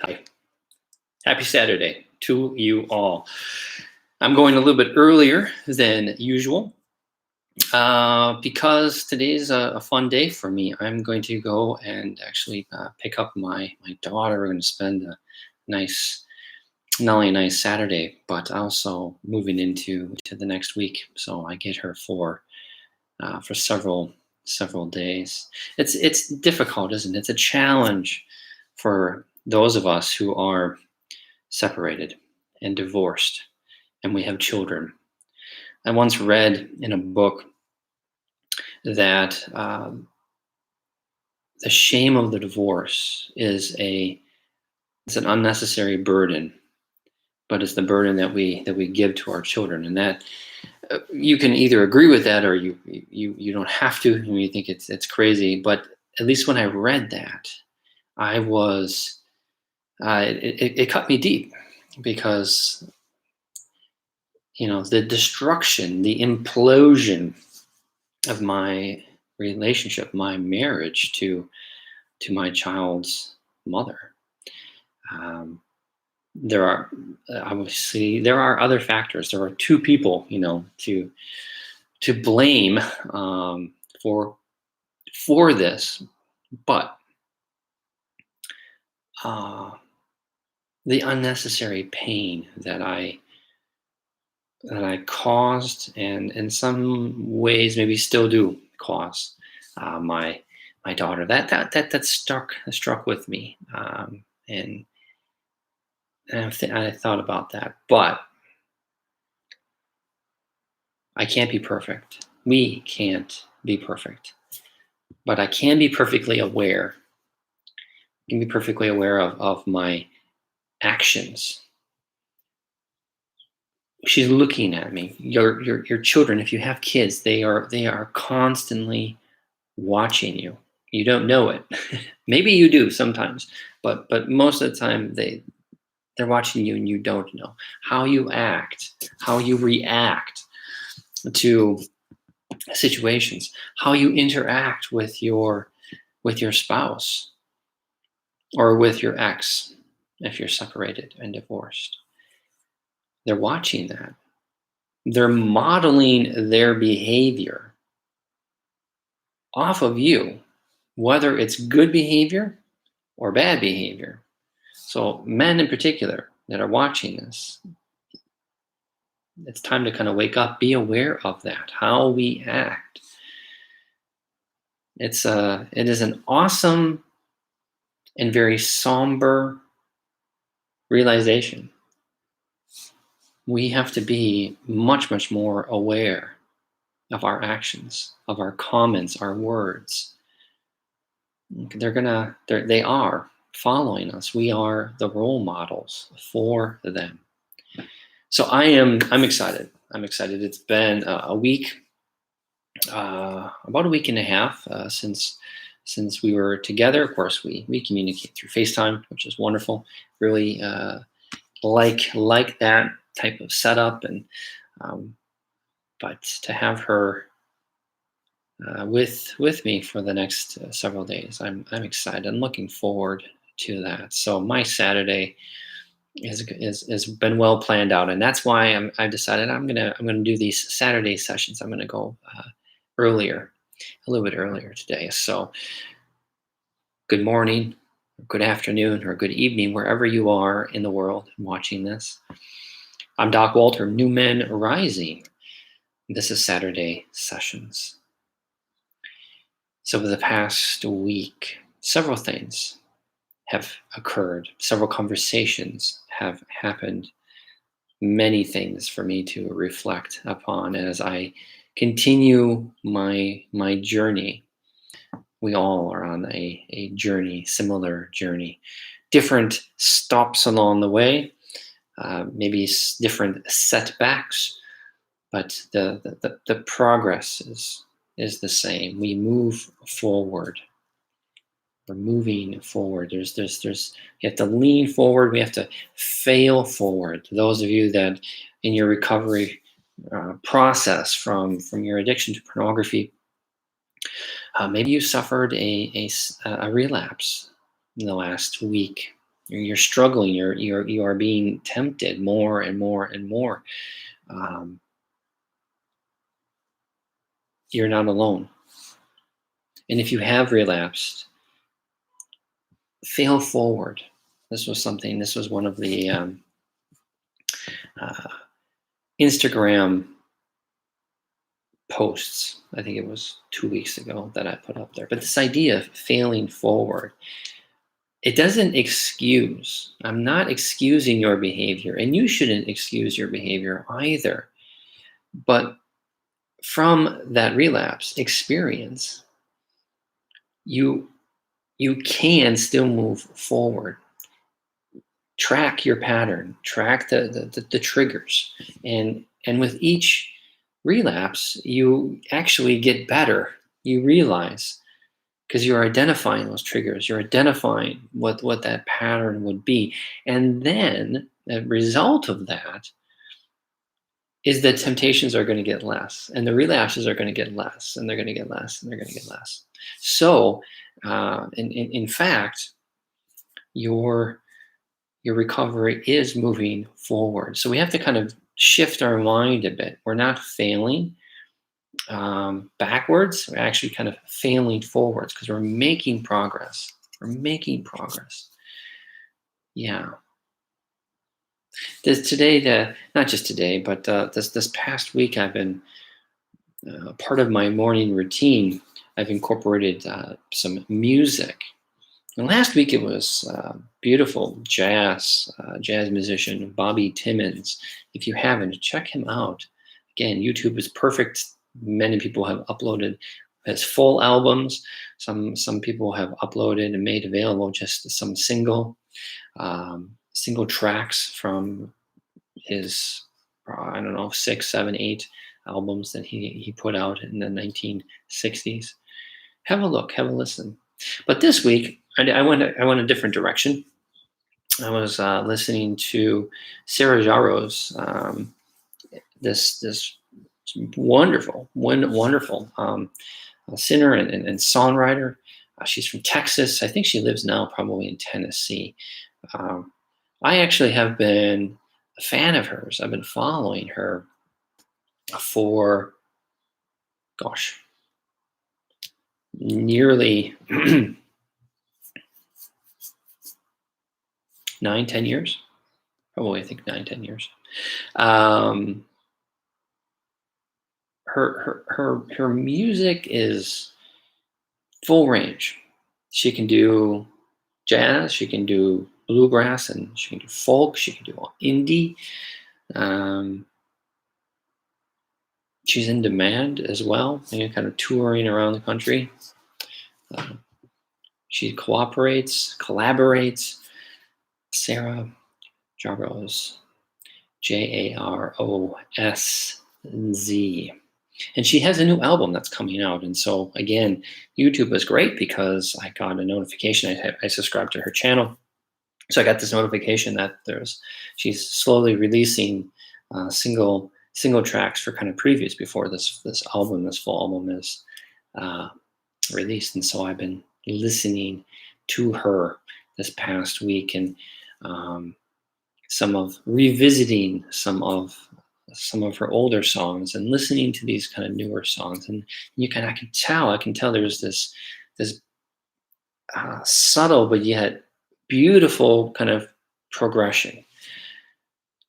Hi. Happy Saturday to you all. I'm going a little bit earlier than usual because today's a fun day for me. I'm going to go and actually pick up my daughter. We're going to spend a nice, not only a nice Saturday, but also moving into to the next week. So I get her for several days. It's difficult, isn't it? It's a challenge for those of us who are separated and divorced, and we have children. I once read in a book that the shame of the divorce it's an unnecessary burden, but it's the burden that we give to our children, and that you can either agree with that or you don't have to. I mean, you think it's crazy, but at least when I read that, I was it cut me deep because the destruction, the implosion of my relationship, my marriage to my child's mother. Um, there are obviously there are other factors. There are two people, to blame for this, but uh, the unnecessary pain that I caused, and in some ways maybe still do cause my daughter. That struck with me, and I thought about that. But I can't be perfect. We can't be perfect, but I can be perfectly aware. Can be perfectly aware of my actions. She's looking at me. Your children, if you have kids, they are constantly watching you. You don't know it. Maybe you do sometimes, but most of the time they're watching you and you don't know how you act, how you react to situations, how you interact with your spouse or with your ex if you're separated and divorced. They're watching that. They're modeling their behavior off of you, whether it's good behavior or bad behavior. So, men in particular that are watching this, it's time to kind of wake up, be aware of that, how we act. It is an awesome and very somber realization. We have to be much, much more aware of our actions, of our comments, our words. They are following us. We are the role models for them. So I'm excited. I'm excited. It's been a week, about a week and a half since we were together. Of course, we communicate through FaceTime, which is wonderful. Really like that type of setup, and um, but to have her with me for the next several days, I'm excited. I'm looking forward to that. So my Saturday has been well planned out, and that's why I decided I'm gonna do these Saturday sessions. I'm gonna go earlier, a little bit earlier today. So good morning, or good afternoon, or good evening, wherever you are in the world watching this. I'm Doc Walter, New Men Rising. This is Saturday Sessions. So, for the past week, several things have occurred, several conversations have happened, many things for me to reflect upon as I continue my journey. We all are on a journey, similar journey, different stops along the way, maybe different setbacks, but the progress is the same. We move forward. We're moving forward. There's you have to lean forward. We have to fail forward. To those of you that in your recovery process from your addiction to pornography, maybe you suffered a relapse in the last week. You're struggling. You are being tempted more and more and more. Um, you're not alone. And if you have relapsed, fail forward. This was one of the uh, Instagram posts. I think it was 2 weeks ago that I put up there. But this idea of failing forward, it doesn't excuse. I'm not excusing your behavior, and you shouldn't excuse your behavior either. But from that relapse experience, you you can still move forward. Track your pattern, track the triggers, and with each relapse, you actually get better. You realize, because you're identifying those triggers, you're identifying what that pattern would be, and then the result of that is that temptations are going to get less, and the relapses are going to get less, and they're going to get less, and they're going to get less. So, in fact, your your recovery is moving forward. So we have to kind of shift our mind a bit. We're not failing backwards. We're actually kind of failing forwards because we're making progress. We're making progress. Yeah. Not just today, but this past week, I've been part of my morning routine. I've incorporated some music. And last week it was beautiful jazz musician Bobby Timmons. If you haven't, check him out. Again, YouTube is perfect. Many people have uploaded his full albums. Some people have uploaded and made available just some single tracks from his I don't know 6, 7, 8 albums that he put out in the 1960s. Have a look, have a listen. But this week, I went a different direction. I was listening to Sarah Jarosz, this wonderful singer and songwriter. She's from Texas. I think she lives now probably in Tennessee. Um, I actually have been a fan of hers. I've been following her for, gosh, nearly 9, 10 years. Probably, I think 9, 10 years. Um, her music is full range. She can do jazz, she can do bluegrass, and she can do folk. She can do indie. Um, she's in demand as well, kind of touring around the country. Uh, she collaborates. Sarah Jarosz, Jarosz. And she has a new album that's coming out. And so, again, YouTube was great because I got a notification. I subscribed to her channel. So I got this notification that she's slowly releasing single tracks for kind of previews before this full album is uh, released. And so I've been listening to her this past week, and revisiting some of her older songs and listening to these kind of newer songs. And I can tell there's this subtle but yet beautiful kind of progression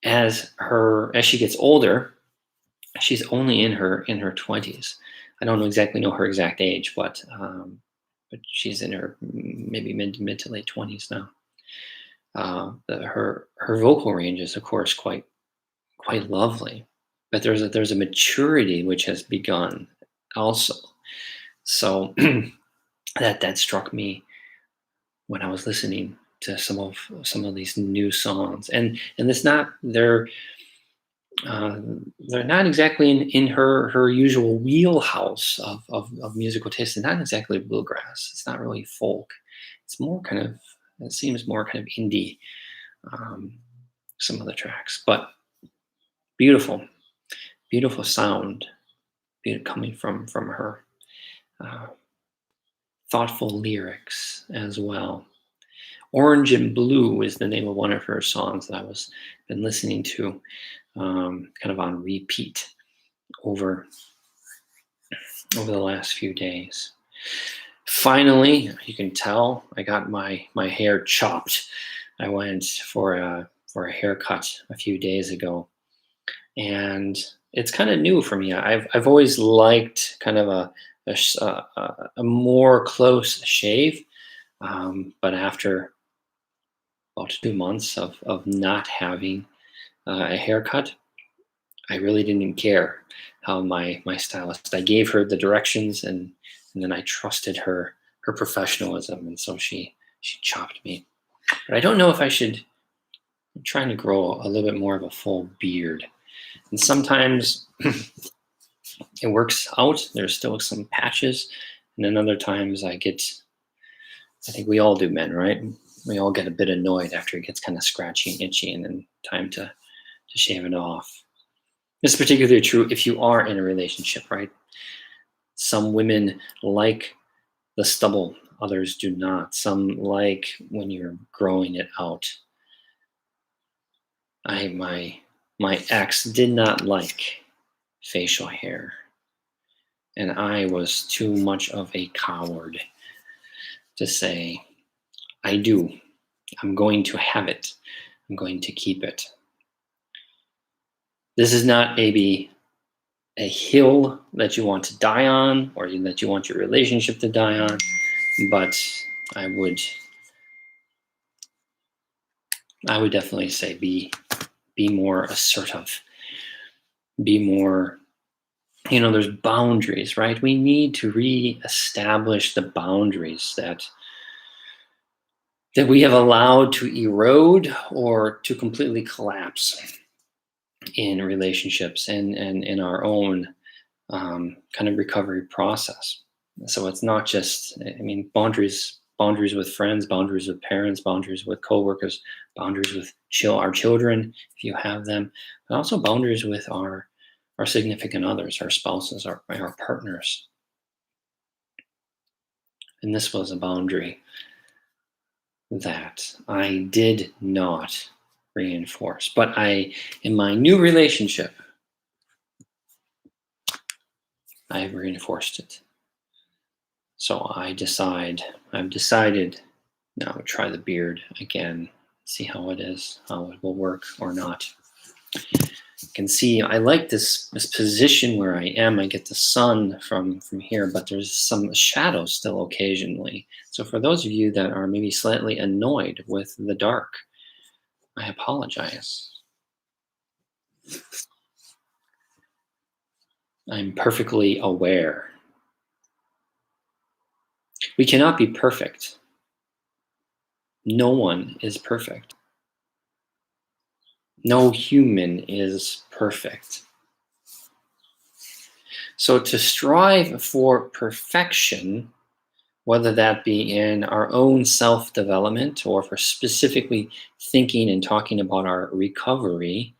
as she gets older. She's only in her 20s. I don't exactly know her exact age, but she's in her maybe mid to late 20s now. Her vocal range is, of course, quite lovely, but there's a maturity which has begun also. So that struck me when I was listening to some of these new songs, and it's not they're not exactly in her usual wheelhouse of musical taste. It's not exactly bluegrass. It's not really folk. It's more kind of, it seems more kind of indie. Some of the tracks, but beautiful sound coming from her. Thoughtful lyrics as well. Orange and Blue is the name of one of her songs that I was been listening to, kind of on repeat over over the last few days. Finally, you can tell I got my hair chopped. I went for a haircut a few days ago, and it's kind of new for me. I've always liked kind of a more close shave, but after about 2 months of not having a haircut, I really didn't care how my stylist. I gave her the directions, and then I trusted her professionalism, and so she chopped me. But I don't know if I should. I'm trying to grow a little bit more of a full beard, and sometimes it works out. There's still some patches, and then other times I get. I think we all do, men, right? We all get a bit annoyed after it gets kind of scratchy and itchy, and then time to shave it off. This is particularly true if you are in a relationship, right? Some women like the stubble, others do not. Some like when you're growing it out. My ex did not like facial hair, and I was too much of a coward to say, I do. I'm going to have it. I'm going to keep it. This is not maybe a hill that you want to die on or that you want your relationship to die on, but I would definitely say be more assertive, be more, there's boundaries, right? We need to reestablish the boundaries that we have allowed to erode or to completely collapse in relationships and in our own kind of recovery process. So it's not just, boundaries with friends, boundaries with parents, boundaries with coworkers, boundaries with our children, if you have them, but also boundaries with our significant others, our spouses, our partners. And this was a boundary that I did not reinforce, but in my new relationship, I have reinforced it. So I've decided now to try the beard again, see how it is, how it will work or not. You can see I like this position where I am. I get the sun from here, but there's some shadow still occasionally. So for those of you that are maybe slightly annoyed with the dark, I apologize. I'm perfectly aware. We cannot be perfect. No one is perfect. No human is perfect. So to strive for perfection, whether that be in our own self-development or for specifically thinking and talking about our recovery,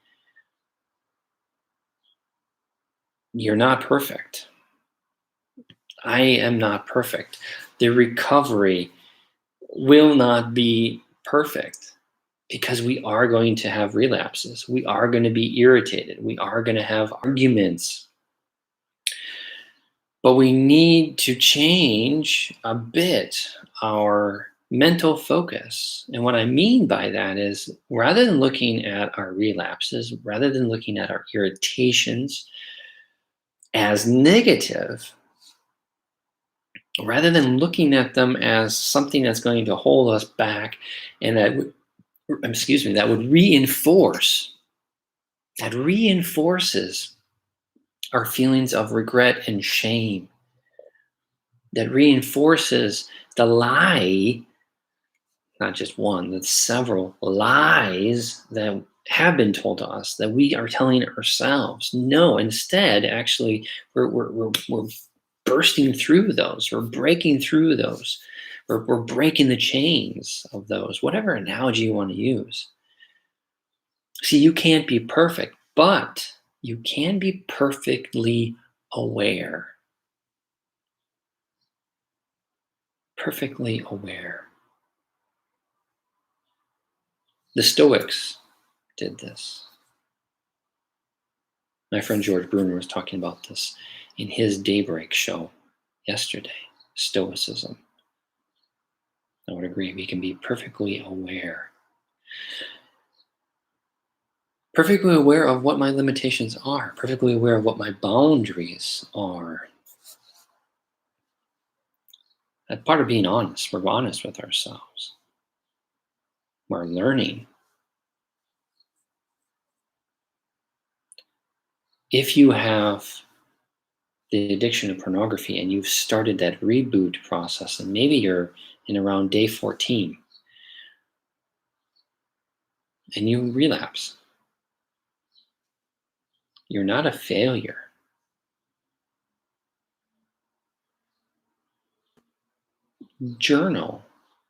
you're not perfect. I am not perfect. The recovery will not be perfect because we are going to have relapses. We are going to be irritated. We are going to have arguments. But we need to change a bit our mental focus. And what I mean by that is rather than looking at our relapses, rather than looking at our irritations as negative, rather than looking at them as something that's going to hold us back and that would reinforce, that reinforces our feelings of regret and shame, that reinforces the lie, not just one, but several lies that have been told to us that we are telling ourselves. No, instead, actually, we're bursting through those. We're breaking through those. We're breaking the chains of those, whatever analogy you want to use. See, you can't be perfect, but you can be perfectly aware. Perfectly aware. The Stoics did this. My friend George Bruner was talking about this in his Daybreak show yesterday. Stoicism. I would agree. We can be perfectly aware of what my limitations are, perfectly aware of what my boundaries are. That's part of being honest. We're honest with ourselves. We're learning. If you have the addiction of pornography and you've started that reboot process, and maybe you're in around day 14 and you relapse, you're not a failure. Journal.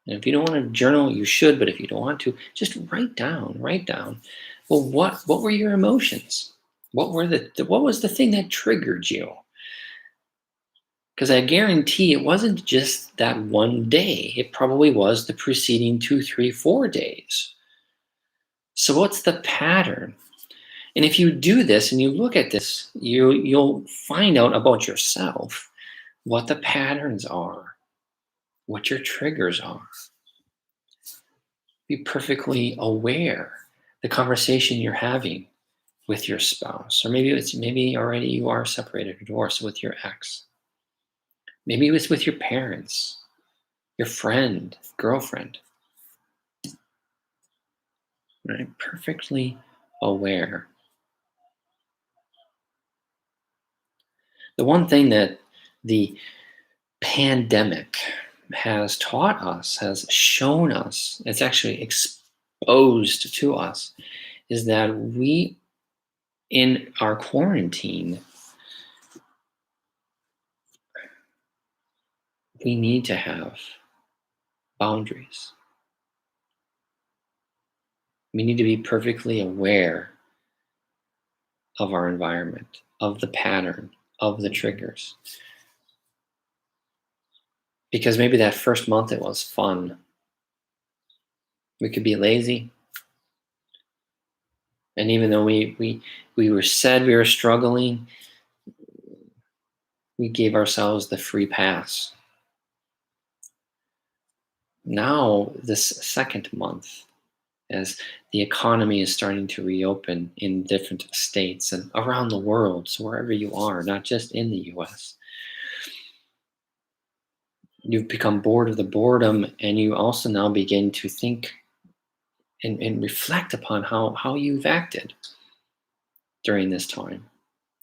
And if you don't want to journal, you should, but if you don't want to, just write down. Well, what were your emotions? What was the thing that triggered you? Because I guarantee it wasn't just that one day. It probably was the preceding 2, 3, 4 days. So what's the pattern? And if you do this and you look at this, you'll find out about yourself what the patterns are, what your triggers are. Be perfectly aware the conversation you're having with your spouse, or maybe already you are separated or divorced with your ex. Maybe it was with your parents, your friend, girlfriend. Right? Perfectly aware. The one thing that the pandemic has taught us, has shown us, it's actually exposed to us, is that we, in our quarantine, we need to have boundaries. We need to be perfectly aware of our environment, of the pattern, of the triggers. Because maybe that first month it was fun. We could be lazy. And even though we were said we were struggling, we gave ourselves the free pass. Now, this second month, as the economy is starting to reopen in different states and around the world, so wherever you are, not just in the US, you've become bored of the boredom, and you also now begin to think and reflect upon how you've acted during this time.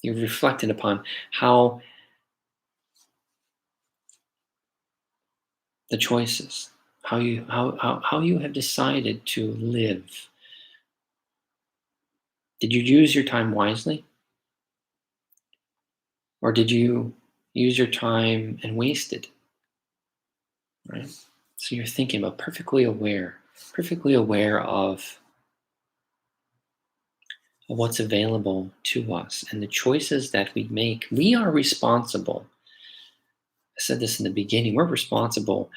You've reflected upon how the choices, how you have decided to live. Did you use your time wisely? Or did you use your time and waste it? Right? So you're thinking about perfectly aware of what's available to us and the choices that we make. We are responsible. I said this in the beginning. We're responsible,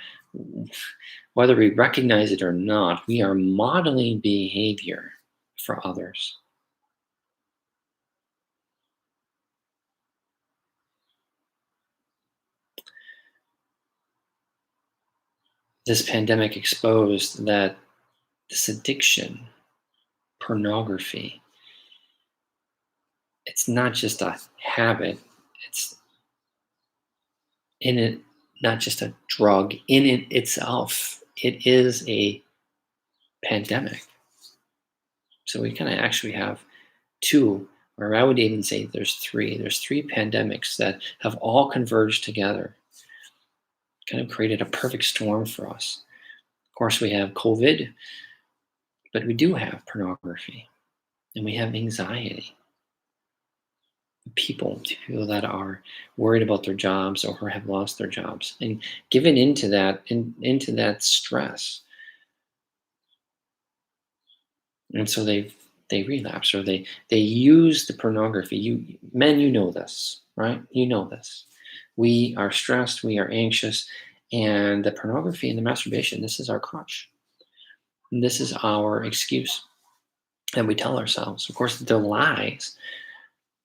whether we recognize it or not. We are modeling behavior for others. This pandemic exposed that this addiction, pornography, it's not just a habit, it's in it, not just a drug in it itself. It is a pandemic. So we kind of actually have two, or I would even say there's three. There's three pandemics that have all converged together, kind of created a perfect storm for us. Of course, we have COVID, but we do have pornography, and we have anxiety. People that are worried about their jobs or have lost their jobs and given into that stress, and so they relapse, or they use the pornography. You know this, right? You know this. We are stressed, we are anxious, and the pornography and the masturbation, this is our crutch. This is our excuse that we tell ourselves. Of course, they're lies,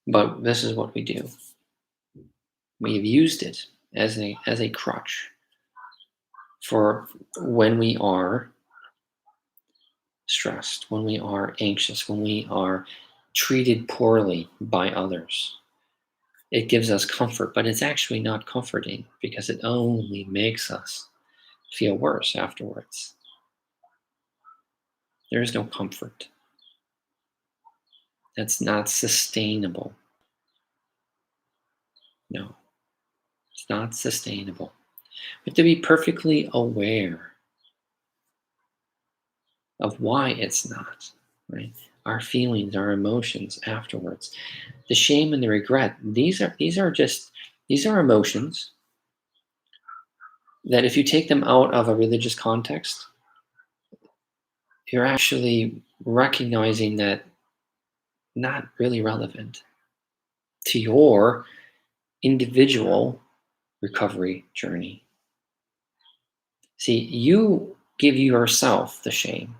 but this is what we do. We have used it as a crutch for when we are stressed, when we are anxious, when we are treated poorly by others. It gives us comfort, but it's actually not comforting because it only makes us feel worse afterwards. There is no comfort. That's not sustainable. No, it's not sustainable. We have to be perfectly aware of why it's not, right? Our feelings, our emotions afterwards. The shame and the regret, these are emotions that if you take them out of a religious context, you're actually recognizing that not really relevant to your individual recovery journey. See, you give yourself the shame.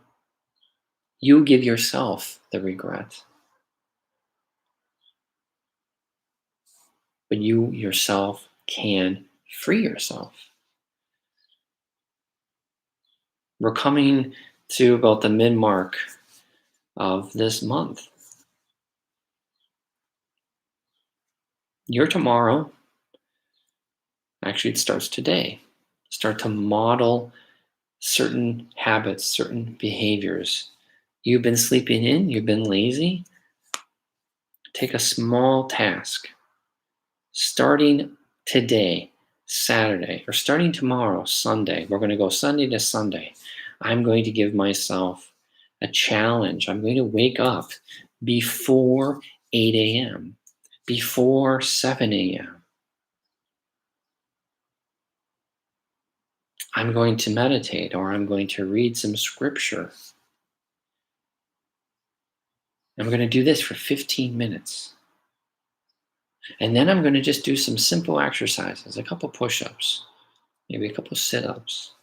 You give yourself the regret. But you yourself can free yourself. We're coming to about the mid mark of this month. Your tomorrow, actually, it starts today. Start to model certain habits, certain behaviors. You've been sleeping in, you've been lazy. Take a small task. Starting today, Saturday, or starting tomorrow, Sunday, we're going to go Sunday to Sunday. I'm going to give myself a challenge. I'm going to wake up before 8 a.m., before 7 a.m. I'm going to meditate, or I'm going to read some scripture. I'm going to do this for 15 minutes. And then I'm going to just do some simple exercises, a couple push-ups, maybe a couple sit-ups.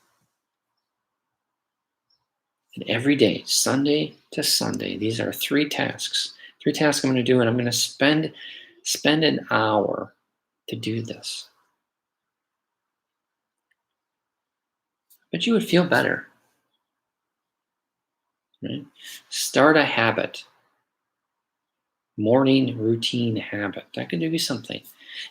And every day, Sunday to Sunday, these are three tasks. Three tasks I'm going to do, and I'm going to spend an hour to do this. But you would feel better. Right? Start a habit. Morning routine habit. That could do something.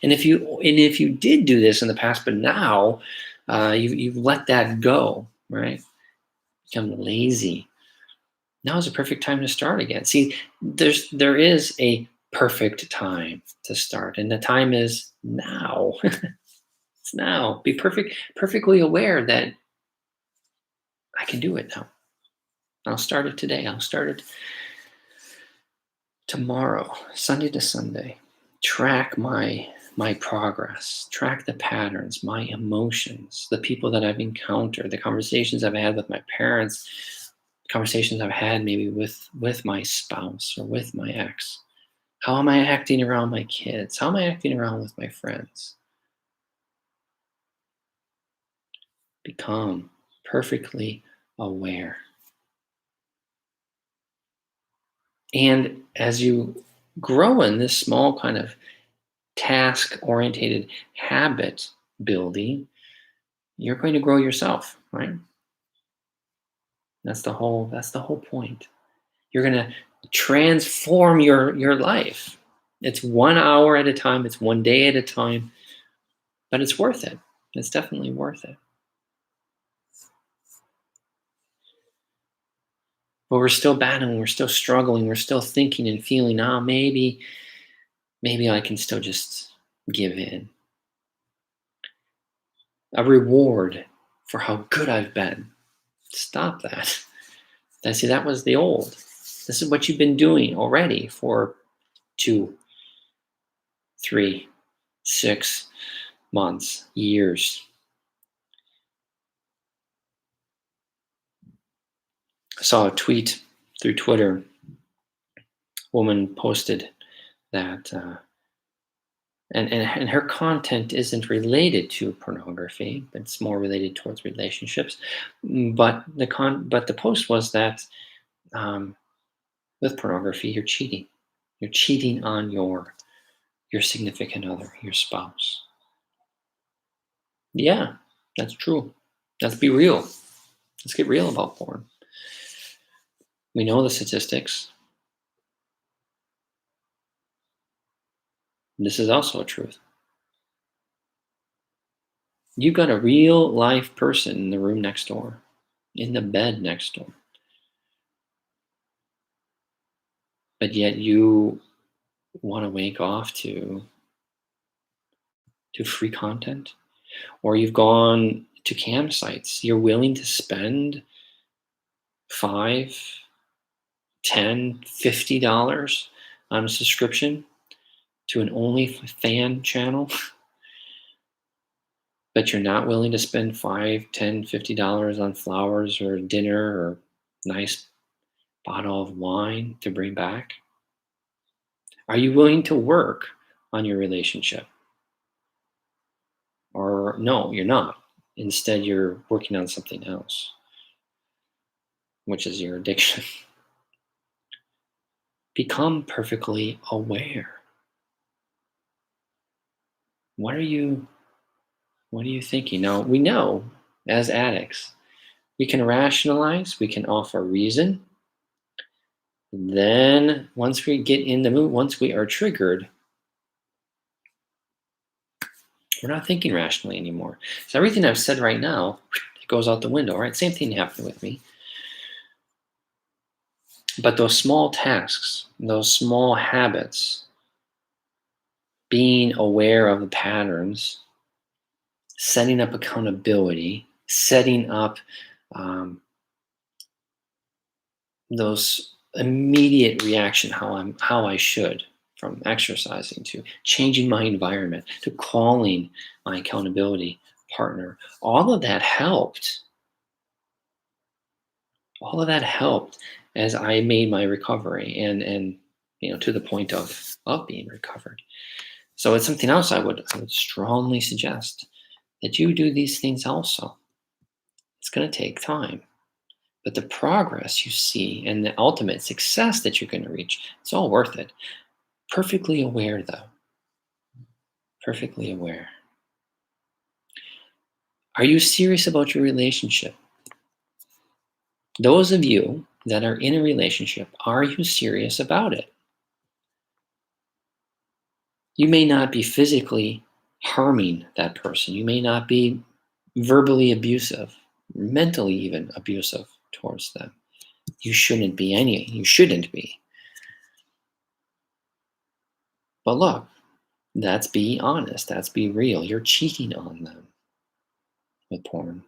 And if you did do this in the past, but now you've let that go, right? Become lazy. Now is a perfect time to start again. See, there is a perfect time to start, and the time is now. It's now. Be perfectly aware that I can do it now. I'll start it today. I'll start it tomorrow, Sunday to Sunday. Track my progress, track the patterns, my emotions, the people that I've encountered, the conversations I've had with my parents, conversations I've had maybe with my spouse or with my ex. How am I acting around my kids? How am I acting around with my friends? Become perfectly aware. And as you grow in this small kind of task-oriented habit building, you're going to grow yourself, right? That's the whole point. You're going to transform your life. It's 1 hour at a time, it's 1 day at a time, but it's worth it. It's definitely worth it. But we're still battling, we're still struggling, we're still thinking and feeling, maybe I can still just give in. A reward for how good I've been. Stop that. See, that was the old. This is what you've been doing already for 2, 3, 6 months, years. I saw a tweet through Twitter. A woman posted that And her content isn't related to pornography, but it's more related towards relationships. But the post was that um, with pornography, you're cheating. You're cheating on your significant other, your spouse. Yeah, that's true. Let's be real. Let's get real about porn. We know the statistics. This is also a truth. You've got a real life person in the room next door, in the bed next door, but yet you want to wake off to free content, or you've gone to campsites. You're willing to spend 5, 10, $50 on a subscription to an OnlyFan channel, but you're not willing to spend 5, 10, $50 on flowers or dinner or nice bottle of wine to bring back? Are you willing to work on your relationship? Or no, you're not. Instead, you're working on something else, which is your addiction. Become perfectly aware. What are you what are you thinking? Now, we know as addicts, we can rationalize, we can offer reason. Then once we get in the mood, once we are triggered, we're not thinking rationally anymore. So everything I've said right now, it goes out the window, right? Same thing happened with me. But those small tasks, those small habits, being aware of the patterns, setting up accountability, setting up um, those immediate reaction how I should, from exercising to changing my environment to calling my accountability partner. All of that helped as I made my recovery, and to the point of being recovered. So it's something else I would strongly suggest that you do these things also. It's going to take time, but the progress you see and the ultimate success that you're going to reach, it's all worth it. Perfectly aware, though. Perfectly aware. Are you serious about your relationship? Those of you that are in a relationship, are you serious about it? You may not be physically harming that person. You may not be verbally abusive, mentally even abusive towards them. You shouldn't be. But look, that's be honest, that's be real. You're cheating on them with porn.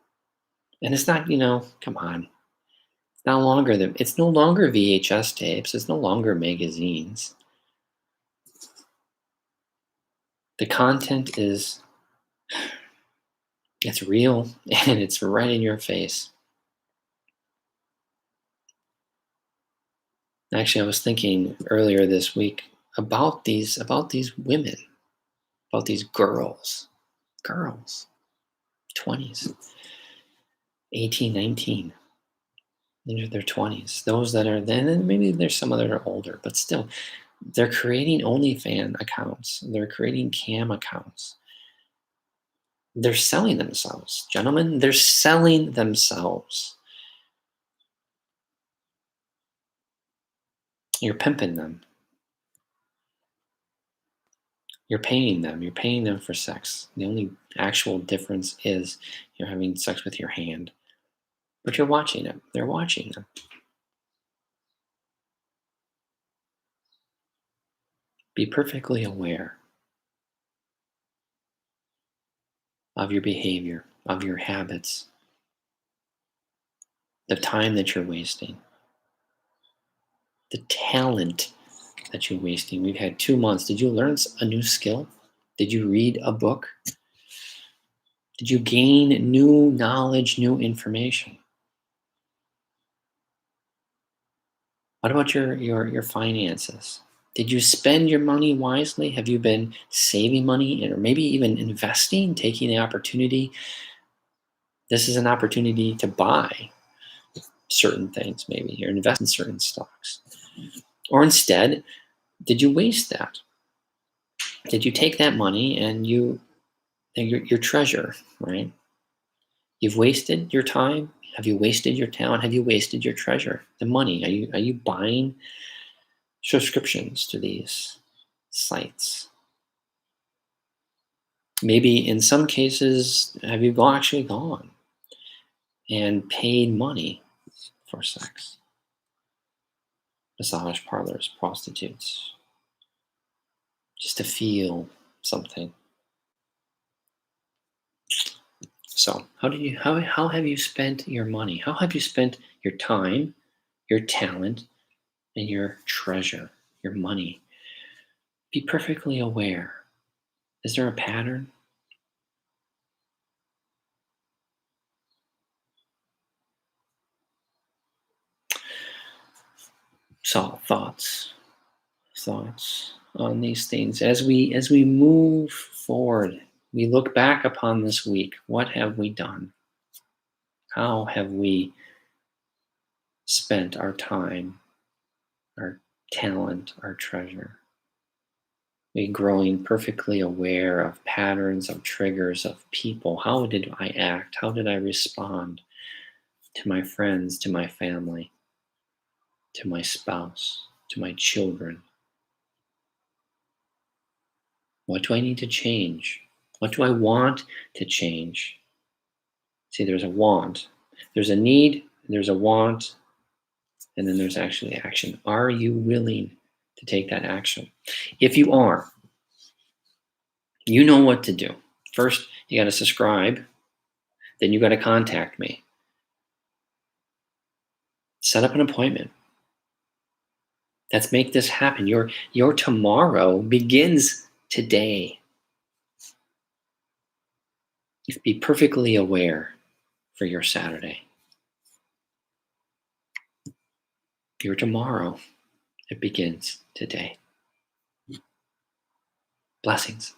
And it's not, come on. It's no longer VHS tapes, it's no longer magazines. The content it's real and it's right in your face. Actually, I was thinking earlier this week about these women, about these girls, 20s, 18, 19. They're their 20s. Those that are then maybe there's some that are older, but still, they're creating OnlyFan accounts. They're creating cam accounts. They're selling themselves, gentlemen. They're selling themselves. You're pimping them. You're paying them. You're paying them for sex. The only actual difference is you're having sex with your hand. But you're watching them. They're watching them. Be perfectly aware of your behavior, of your habits, the time that you're wasting, the talent that you're wasting. We've had 2 months. Did you learn a new skill? Did you read a book? Did you gain new knowledge, new information? What about your finances? Did you spend your money wisely? Have you been saving money or maybe even investing, taking the opportunity? This is an opportunity to buy certain things, maybe, or invest in certain stocks. Or instead, did you waste that? Did you take that money and your treasure, right? You've wasted your time. Have you wasted your talent? Have you wasted your treasure, the money? Are you buying subscriptions to these sites? Maybe in some cases, have you actually gone and paid money for sex? Massage parlors, prostitutes, just to feel something. So, how have you spent your money? How have you spent your time, your talent, and your treasure, your money? Be perfectly aware. Is there a pattern? So, thoughts on these things as we move forward. We look back upon this week. What have we done? How have we spent our time, our talent, our treasure? We growing perfectly aware of patterns, of triggers, of people. How did I act? How did I respond to my friends, to my family, to my spouse, to my children? What do I need to change? What do I want to change? See, there's a want, there's a need, there's a want, and then there's actually action. Are you willing to take that action? If you are, you know what to do. First, you got to subscribe, then you got to contact me. Set up an appointment. Let's make this happen. Your tomorrow begins today. Be perfectly aware for your Saturday. Your tomorrow, it begins today. Blessings.